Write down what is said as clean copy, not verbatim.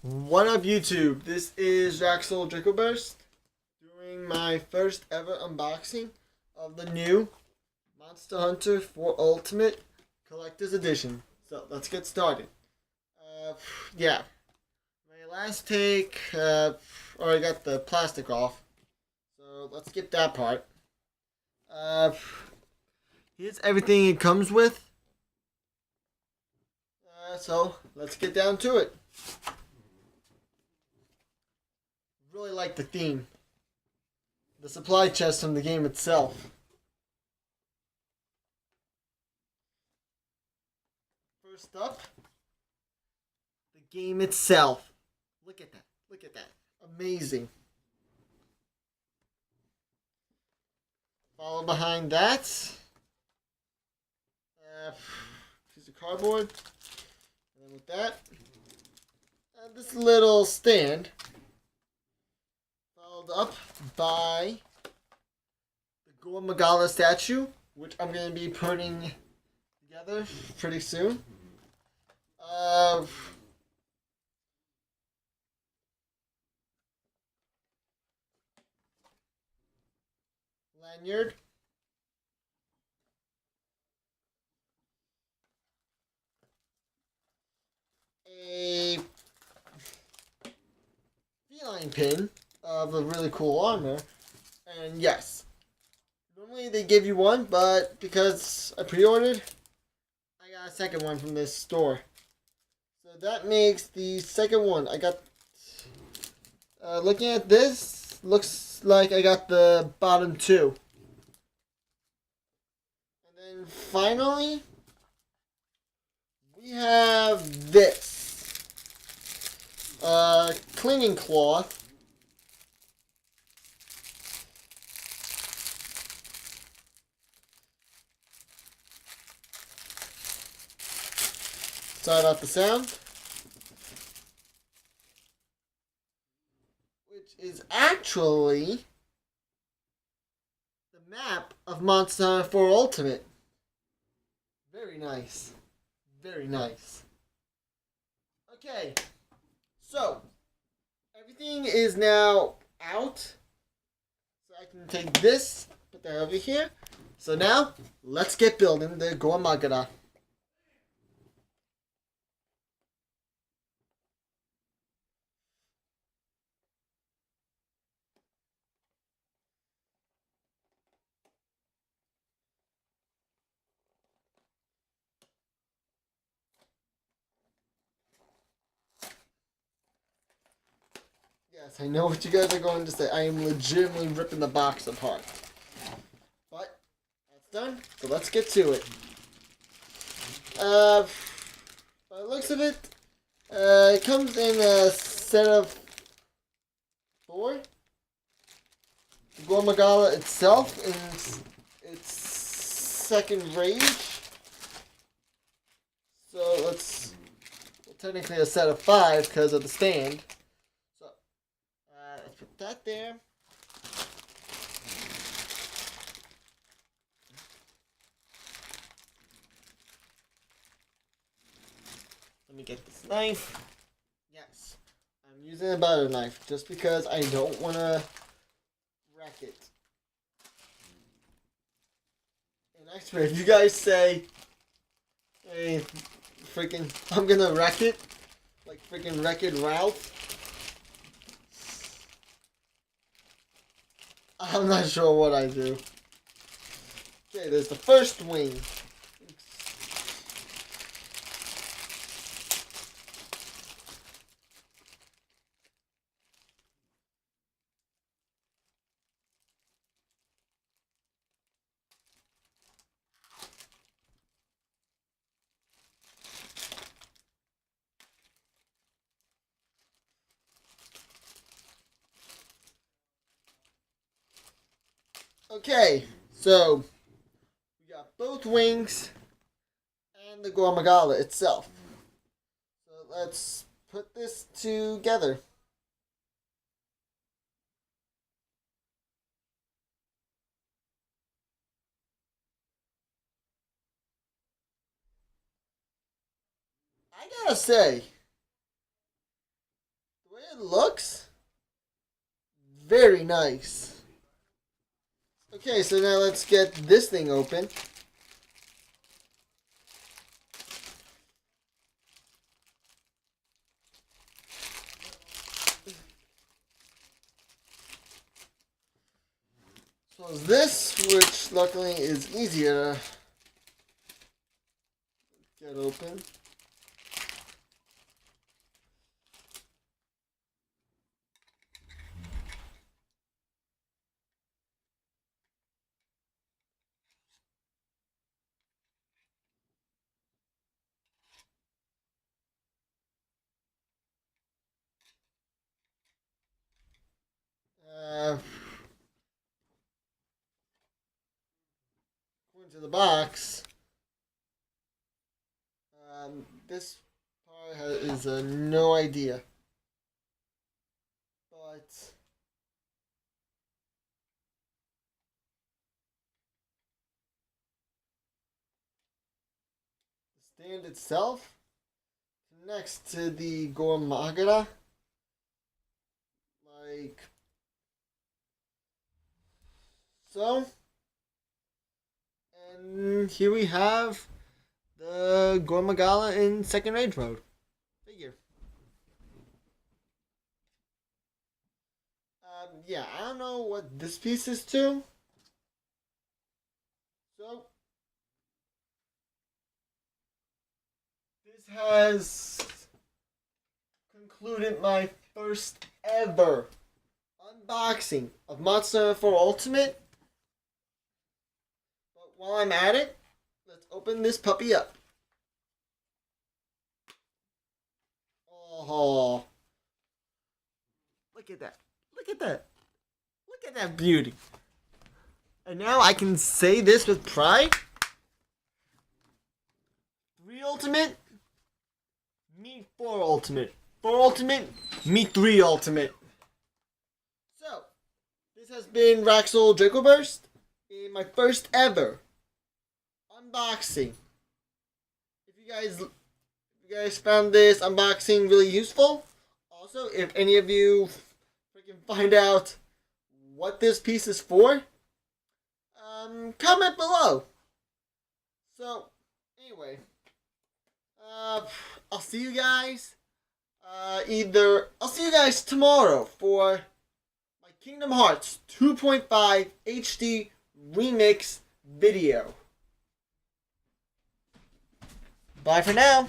What up, YouTube? This is Jaxel Dracoburst doing my first ever unboxing of the new Monster Hunter 4 Ultimate Collector's Edition. So let's get started. Yeah, my last take, already got the plastic off, so let's skip that part. Uh, Here's everything it comes with. So let's get down to it. Really like the theme. The supply chest from the game itself. First up, the game itself. Look at that. Look at that. Amazing. Follow behind that. Piece of cardboard. And then with that, this little stand. Followed up by the Gore Magala statue, which I'm going to be putting together pretty soon. Lanyard. A feline pin of a really cool armor. And yes, normally they give you one, but because I pre-ordered, I got a second one from this store. So that makes the second one. I got, looking at this, looks like I got the bottom two. And then finally, we have this. Cleaning cloth. Sorry about the sound. Which is actually the map of Monster Hunter 4 Ultimate. Very nice. Very nice. Okay. So, everything is now out. So I can take this, put that over here. So now, let's get building the Gore Magala. Yes, I know what you guys are going to say. I am legitimately ripping the box apart. But, that's done. So let's get to it. By the looks of it, it comes in a set of 4. The Gore Magala itself in its second rage. So let's, well, technically a set of 5 because of the stand. So let's put that there. Let me get this knife. Yes, I'm using a butter knife just because I don't want to wreck it. And I swear, if you guys say, hey, freaking, I'm gonna wreck it, like freaking Wreck-It Ralph, I'm not sure what I do. Okay, there's the first wing. Okay, so we got both wings and the Gore Magala itself. So let's put this together. I gotta say, way it looks, very nice. Okay, so now let's get this thing open. So this, which luckily is easier to get open. According to the box, this part is no idea. But the stand itself connects to the Gormagara like so. And here we have the Gormagala in second range mode figure. Yeah, I don't know what this piece is to. So, this has concluded my first ever unboxing of Monster Hunter 4 Ultimate. But while I'm at it, let's open this puppy up. Oh, look at that. Look at that. Look at that beauty. And now I can say this with pride. 3 Ultimate, me 4 Ultimate. 4 Ultimate, me 3 Ultimate. So, this has been Raxel Draco Burst in my first ever unboxing. If you guys found this unboxing really useful, also if any of you freaking find out what this piece is for, comment below. So, anyway, I'll see you guys. I'll see you guys tomorrow for my Kingdom Hearts 2.5 HD remix video. Bye for now.